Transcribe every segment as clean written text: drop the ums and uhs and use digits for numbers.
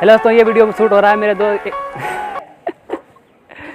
Hello दोस्तों, ये video shoot हो रहा है मेरे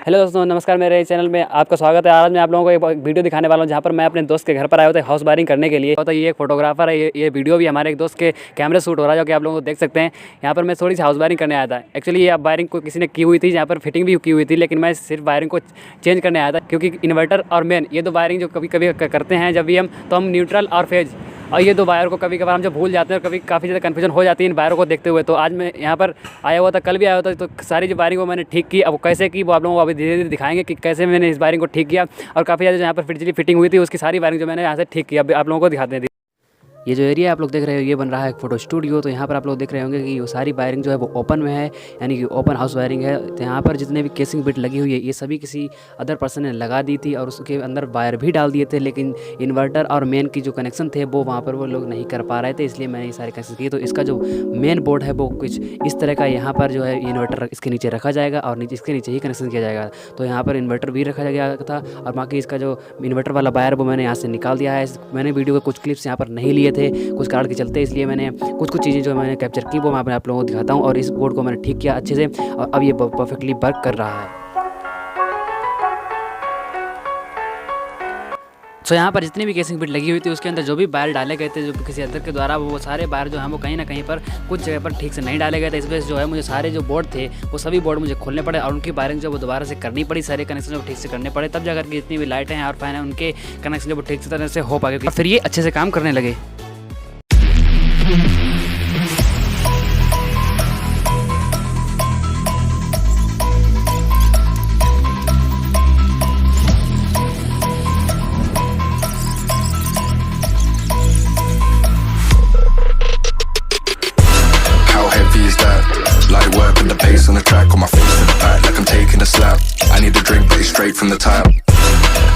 हेलो दोस्तों, नमस्कार। मेरे चैनल में आपका स्वागत है। आज मैं आप लोगों को एक वीडियो दिखाने वाला हूं जहां पर मैं अपने दोस्त के घर पर आया होता है हाउस वायरिंग करने के लिए। तो ये एक फोटोग्राफर है। ये वीडियो भी हमारे एक दोस्त के कैमरे शूट हो रहा है, जो कि आप लोगों को देख सकते हैं। यहाँ पर मैं थोड़ी सी हाउस वायरिंग करने आया था। एक्चुअली ये वायरिंग को किसी ने की हुई थी, यहाँ पर फिटिंग भी की हुई थी, लेकिन मैं सिर्फ वायरिंग को चेंज करने आया था, क्योंकि इन्वर्टर और मेन ये दो वायरिंग जो कभी कभी करते हैं जब भी हम न्यूट्रल और फेज, और ये दो वायर को कभी कभार हम जब भूल जाते हैं और कभी काफ़ी ज़्यादा कन्फ्यूजन हो जाती है इन वायरों को देखते हुए। तो आज मैं यहाँ पर आया हुआ था, कल भी आया हुआ था। तो सारी जो वायरिंग को मैंने ठीक की। अब कैसे की वो आप लोगों को अभी धीरे धीरे दिखाएंगे कि कैसे मैंने इस वायरिंग को ठीक किया, और काफ़ी ज़्यादा जो यहाँ पर बिजली फिटिंग हुई थी उसकी सारी वायरिंग जो मैंने यहाँ से ठीक किया, अब आप लोगों को दिखाते हैं। ये जो एरिया आप लोग देख रहे हो ये बन रहा है एक फ़ोटो स्टूडियो। तो यहाँ पर आप लोग देख रहे होंगे कि वो सारी वायरिंग जो है वो ओपन में है, यानी कि ओपन हाउस वायरिंग है। तो यहाँ पर जितने भी केसिंग बिट लगी हुई है ये सभी किसी अदर पर्सन ने लगा दी थी, और उसके अंदर वायर भी डाल दिए थे, लेकिन इन्वर्टर और मेन की जो कनेक्शन थे वो वहाँ पर वो लोग नहीं कर पा रहे थे, इसलिए मैंने ये सारे कनेक्शन किए। तो इसका जो मेन बोर्ड है वो कुछ इस तरह का, यहाँ पर जो है इन्वर्टर इसके नीचे रखा जाएगा और नीचे इसके नीचे ही कनेक्शन किया जाएगा। तो यहाँ पर इन्वर्टर भी रखा गया था, और बाकी इसका जो इन्वर्टर वाला वायर वो मैंने यहाँ से निकाल दिया है। मैंने वीडियो के कुछ क्लिप्स यहाँ पर नहीं लिए थे कुछ कारण चलते, इसलिए मैंने कुछ चीज़ें जो मैंने कैप्चर की वो मैं आप लोगों को दिखाता हूँ। और इस बोर्ड को मैंने ठीक किया अच्छे से, और अब ये परफेक्टली वर्क कर रहा है। तो यहाँ पर जितनी भी केसिंग बिट लगी हुई थी उसके अंदर जो भी वायर डाले गए थे जो किसी अदर के द्वारा, वो सारे वायर जो हैं वो कहीं ना कहीं पर कुछ जगह पर ठीक से नहीं डाले गए थे। इस वजह से जो है मुझे सारे जो बोर्ड थे वो सभी बोर्ड मुझे खोलने पड़े, और उनकी वायरिंग जो वो दोबारा से करनी पड़ी, सारे कनेक्शन जो ठीक से करने पड़े, तब जाकर के जितनी भी लाइटें हैं और फैन हैं उनके कनेक्शन जो ठीक से तरह से हो पाए, और फिर ये अच्छे से काम करने लगे। Light work with the bass on the track, on my face in the back like I'm taking a slap. I need a drink, but it's straight from the tap.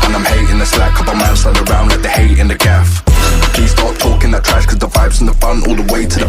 And I'm hating the slack, couple man slide around like they hate in the gaff. Please stop talking that trash, cause the vibes and the fun all the way to the